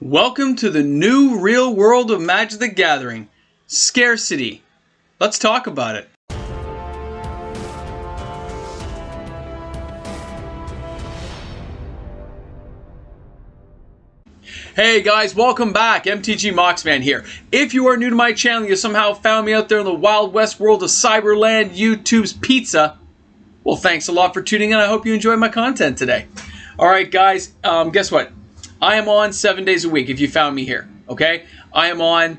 Welcome to the new real world of Magic the Gathering, Scarcity. Let's talk about it. Hey guys, welcome back. MTG Moxman here. If you are new to my channel, you somehow found me out there in the Wild West world of Cyberland, YouTube's pizza. Well, thanks a lot for tuning in. I hope you enjoy my content today. Alright guys, guess what? I am on 7 days a week if you found me here, okay? I am on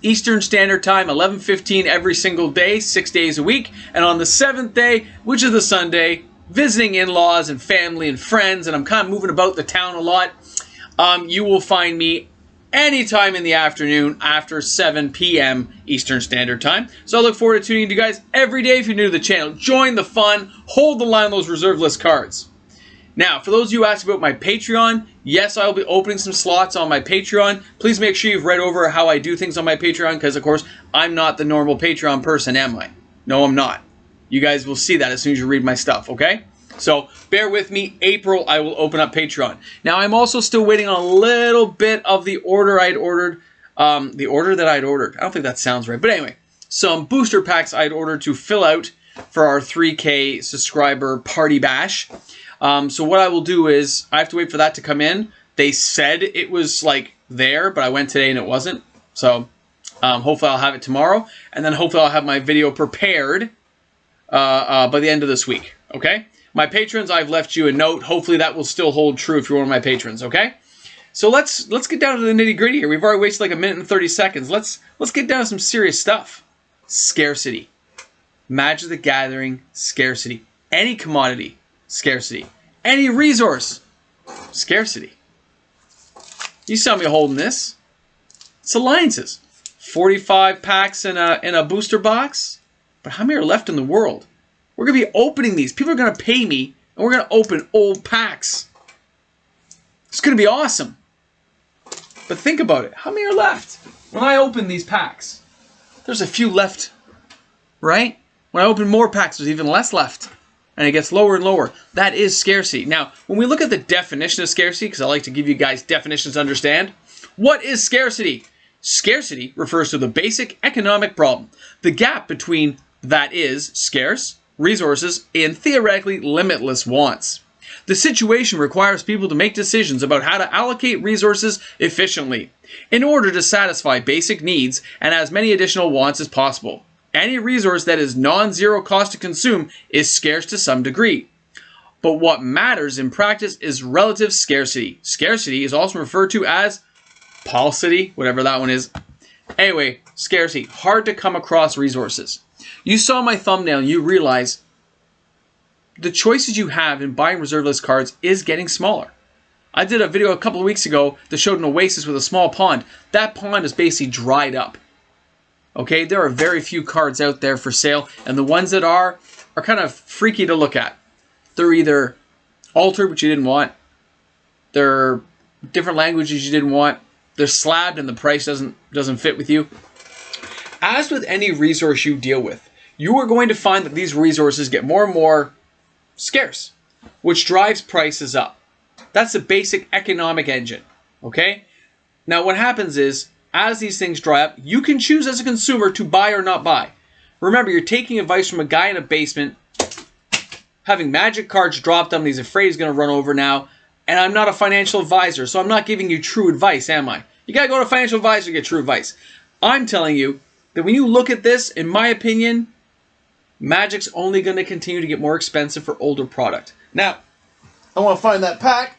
Eastern Standard Time, 11:15 every single day, 6 days a week. And on the 7th day, which is the Sunday, visiting in-laws and family and friends, and I'm kind of moving about the town a lot, you will find me anytime in the afternoon after 7 p.m. Eastern Standard Time. So I look forward to tuning in to you guys every day if you're new to the channel. Join the fun, hold the line on those reserve list cards. Now, for those of you who asked about my Patreon, yes, I will be opening some slots on my Patreon. Please make sure you've read over how I do things on my Patreon, because, of course, I'm not the normal Patreon person, am I? No, I'm not. You guys will see that as soon as you read my stuff, okay? So, bear with me. April, I will open up Patreon. Now, I'm also still waiting on a little bit of the order I'd ordered. The order that I'd ordered. I don't think that sounds right. But anyway, some booster packs I'd ordered to fill out for our 3K subscriber party bash. So what I will do is, I have to wait for that to come in. They said it was, like, there, but I went today and it wasn't. So, hopefully I'll have it tomorrow. And then hopefully I'll have my video prepared by the end of this week, okay? My patrons, I've left you a note. Hopefully that will still hold true if you're one of my patrons, okay? So let's get down to the nitty-gritty here. We've already wasted like a minute and 30 seconds. Let's get down to some serious stuff. Scarcity. Magic the Gathering, scarcity. Any commodity, scarcity. Any resource, scarcity. You saw me holding this. It's alliances. 45 packs in a booster box. But how many are left in the world? We're going to be opening these. People are going to pay me, and we're going to open old packs. It's going to be awesome. But think about it. How many are left? When I open these packs, there's a few left, right? When I open more packs, there's even less left. And it gets lower and lower. That is scarcity. Now, when we look at the definition of scarcity, because I like to give you guys definitions to understand, what is scarcity? Scarcity refers to the basic economic problem, the gap between that is scarce resources and theoretically limitless wants. The situation requires people to make decisions about how to allocate resources efficiently in order to satisfy basic needs and as many additional wants as possible. Any resource that is non-zero cost to consume is scarce to some degree. But what matters in practice is relative scarcity. Scarcity is also referred to as paucity, whatever that one is. Anyway, scarcity, hard to come across resources. You saw my thumbnail and you realize the choices you have in buying reserve list cards is getting smaller. I did a video a couple of weeks ago that showed an oasis with a small pond. That pond is basically dried up. Okay, there are very few cards out there for sale, and the ones that are kind of freaky to look at. They're either altered, which you didn't want. They're different languages you didn't want. They're slabbed, and the price doesn't fit with you. As with any resource you deal with, you are going to find that these resources get more and more scarce, which drives prices up. That's the basic economic engine, okay? Now, what happens is, as these things dry up, you can choose as a consumer to buy or not buy. Remember, you're taking advice from a guy in a basement, having magic cards dropped on him. He's afraid he's going to run over now. And I'm not a financial advisor, so I'm not giving you true advice, am I? You got to go to a financial advisor to get true advice. I'm telling you that when you look at this, in my opinion, Magic's only going to continue to get more expensive for older product. Now, I want to find that pack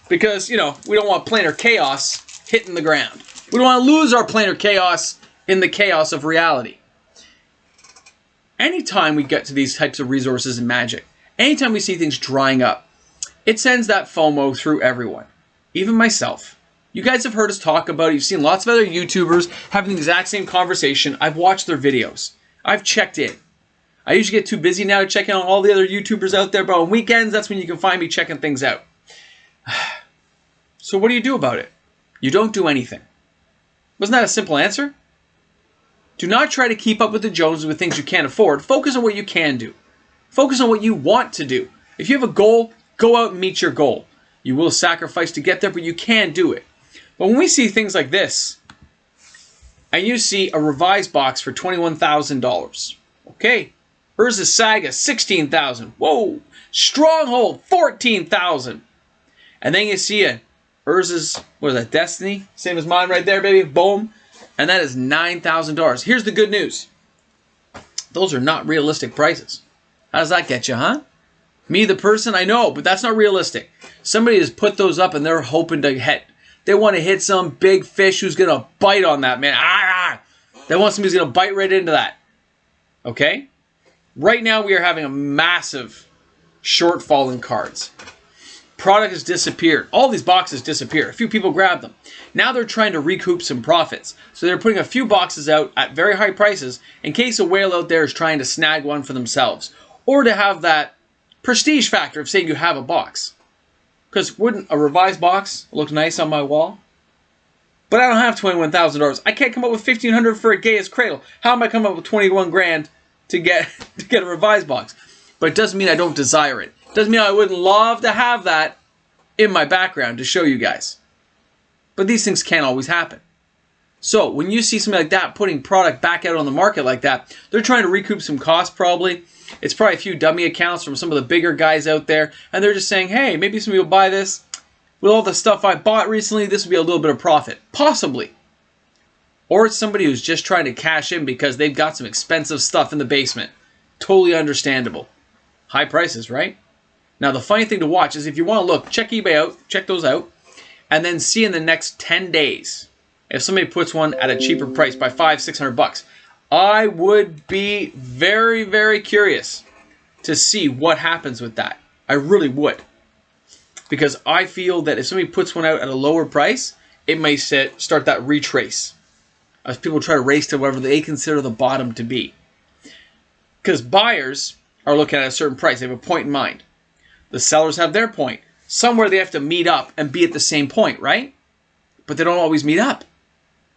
because, you know, we don't want planar chaos hitting the ground. We don't want to lose our planar chaos in the chaos of reality. Anytime we get to these types of resources in Magic, anytime we see things drying up, it sends that FOMO through everyone, even myself. You guys have heard us talk about it. You've seen lots of other YouTubers having the exact same conversation. I've watched their videos. I've checked in. I usually get too busy now to check in on all the other YouTubers out there, but on weekends, that's when you can find me checking things out. So what do you do about it? You don't do anything. Wasn't that a simple answer? Do not try to keep up with the Joneses with things you can't afford. Focus on what you can do. Focus on what you want to do. If you have a goal, go out and meet your goal. You will sacrifice to get there, but you can do it. But when we see things like this, and you see a revised box for $21,000. Okay. Urza's Saga, $16,000. Whoa. Stronghold, $14,000. And then you see a Urza's, what is that, Destiny? Same as mine right there, baby. Boom. And that is $9,000. Here's the good news. Those are not realistic prices. How does that get you, huh? Me, the person, I know, but that's not realistic. Somebody has put those up and they're hoping to hit. They want to hit some big fish who's going to bite on that, man. They want somebody who's going to bite right into that. Okay? Right now, we are having a massive shortfall in cards. Product has disappeared. All these boxes disappeared. A few people grabbed them. Now they're trying to recoup some profits. So they're putting a few boxes out at very high prices in case a whale out there is trying to snag one for themselves. Or to have that prestige factor of saying you have a box. Because wouldn't a revised box look nice on my wall? But I don't have $21,000. I can't come up with $1,500 for a Gaia's Cradle. How am I coming up with 21 grand to get a revised box? But it doesn't mean I don't desire it. Doesn't mean I wouldn't love to have that in my background to show you guys. But these things can't always happen. So when you see something like that putting product back out on the market like that, they're trying to recoup some costs probably. It's probably a few dummy accounts from some of the bigger guys out there. And they're just saying, hey, maybe somebody will buy this. With all the stuff I bought recently, this will be a little bit of profit. Possibly. Or it's somebody who's just trying to cash in because they've got some expensive stuff in the basement. Totally understandable. High prices, right? Now, the funny thing to watch is if you want to look, check eBay out, check those out, and then see in the next 10 days if somebody puts one at a cheaper price by $500-600. I would be very, very curious to see what happens with that. I really would. Because I feel that if somebody puts one out at a lower price, it may start that retrace. As people try to race to whatever they consider the bottom to be. Because buyers are looking at a certain price. They have a point in mind. The sellers have their point. Somewhere they have to meet up and be at the same point, right? But they don't always meet up.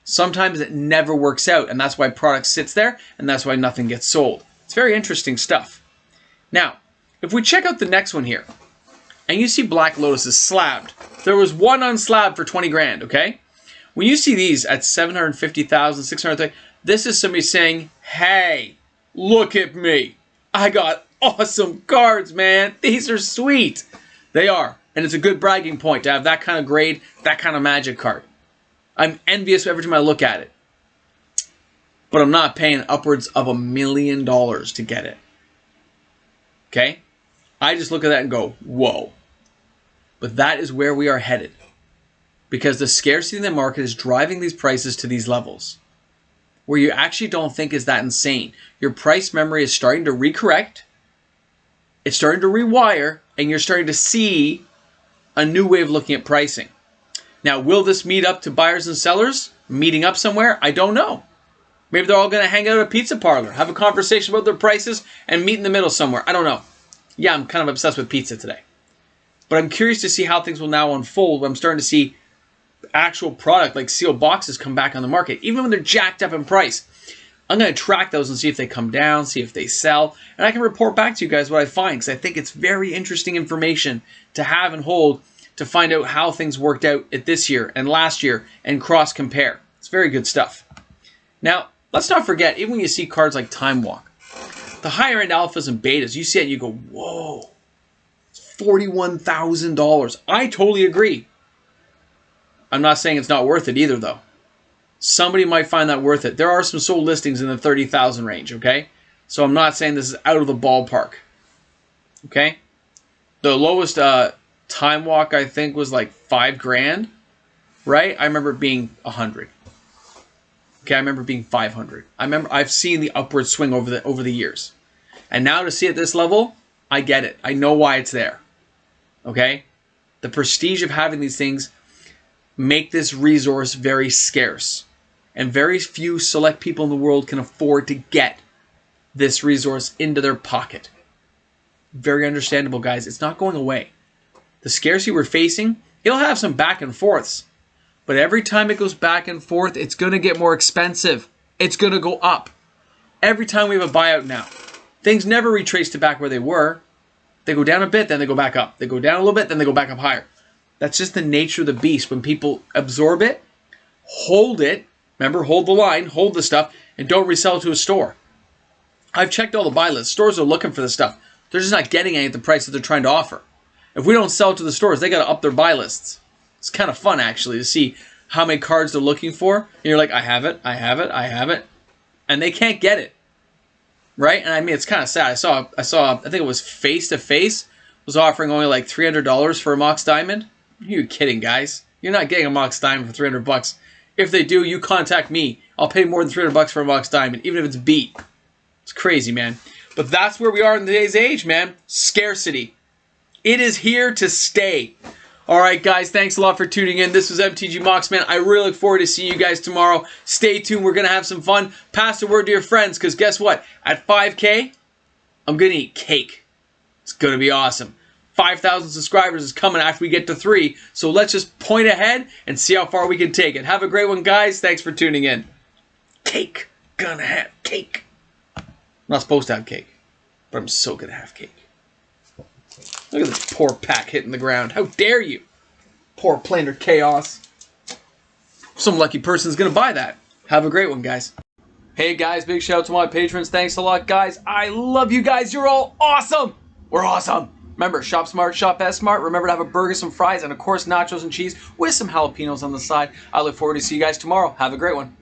Sometimes it never works out, and that's why product sits there, and that's why nothing gets sold. It's very interesting stuff. Now, if we check out the next one here, and you see Black Lotus is slabbed. There was one unslabbed for 20 grand, okay? When you see these at 750,000, 600,000, this is somebody saying, hey, look at me. I got awesome cards, man. These are sweet. They are. And it's a good bragging point to have that kind of grade, that kind of magic card. I'm envious every time I look at it. But I'm not paying upwards of $1 million to get it. Okay? I just look at that and go, whoa. But that is where we are headed. Because the scarcity in the market is driving these prices to these levels. Where you actually don't think is that insane. Your price memory is starting to recorrect. It's starting to rewire. And you're starting to see a new way of looking at pricing. Now, will this meet up to buyers and sellers? Meeting up somewhere? I don't know. Maybe they're all going to hang out at a pizza parlor, have a conversation about their prices, and meet in the middle somewhere. I don't know. Yeah, I'm kind of obsessed with pizza today. But I'm curious to see how things will now unfold. I'm starting to see actual product like sealed boxes come back on the market, even when they're jacked up in price. I'm going to track those and see if they come down, see if they sell, and I can report back to you guys what I find, because I think it's very interesting information to have and hold to find out how things worked out at this year and last year and cross-compare. It's very good stuff. Now, let's not forget, even when you see cards like Time Walk, the higher-end alphas and betas, you see it and you go, whoa, it's $41,000. I totally agree. I'm not saying it's not worth it either, though. Somebody might find that worth it. There are some sold listings in the 30,000 range, okay? So I'm not saying this is out of the ballpark, okay? The lowest Time Walk, I think, was like 5 grand, right? I remember it being 100. Okay, I remember it being 500. I've seen the upward swing over the years. And now to see at this level, I get it. I know why it's there. Okay? The prestige of having these things make this resource very scarce. And very few select people in the world can afford to get this resource into their pocket. Very understandable, guys. It's not going away. The scarcity we're facing, it'll have some back and forths. But every time it goes back and forth, it's going to get more expensive. It's going to go up. Every time we have a buyout now, things never retrace to back where they were. They go down a bit, then they go back up. They go down a little bit, then they go back up higher. That's just the nature of the beast. When people absorb it, hold it, remember, hold the line, hold the stuff, and don't resell it to a store. I've checked all the buy lists. Stores are looking for this stuff. They're just not getting any at the price that they're trying to offer. If we don't sell it to the stores, they got to up their buy lists. It's kind of fun, actually, to see how many cards they're looking for. And you're like, I have it, I have it, I have it. And they can't get it. Right? And I mean, it's kind of sad. I saw, I think it was Face to Face was offering only like $300 for a Mox Diamond. You're kidding, guys. You're not getting a Mox Diamond for 300 bucks. If they do, you contact me. I'll pay more than 300 bucks for a Mox Diamond, even if it's beat. It's crazy, man. But that's where we are in today's age, man. Scarcity. It is here to stay. All right, guys, thanks a lot for tuning in. This was MTG Moxman. I really look forward to seeing you guys tomorrow. Stay tuned. We're going to have some fun. Pass the word to your friends, because guess what? At 5K, I'm going to eat cake. It's going to be awesome. 5,000 subscribers is coming after we get to 3, so let's just point ahead and see how far we can take it. Have a great one, guys. Thanks for tuning in. Cake. Gonna have cake. I'm not supposed to have cake, but I'm so gonna have cake. Look at this poor pack hitting the ground. How dare you? Poor planar chaos. Some lucky person's gonna buy that. Have a great one, guys. Hey, guys, big shout out to my patrons. Thanks a lot, guys. I love you guys. You're all awesome. We're awesome. Remember, shop smart, shop S smart. Remember to have a burger, some fries, and of course, nachos and cheese with some jalapenos on the side. I look forward to see you guys tomorrow. Have a great one.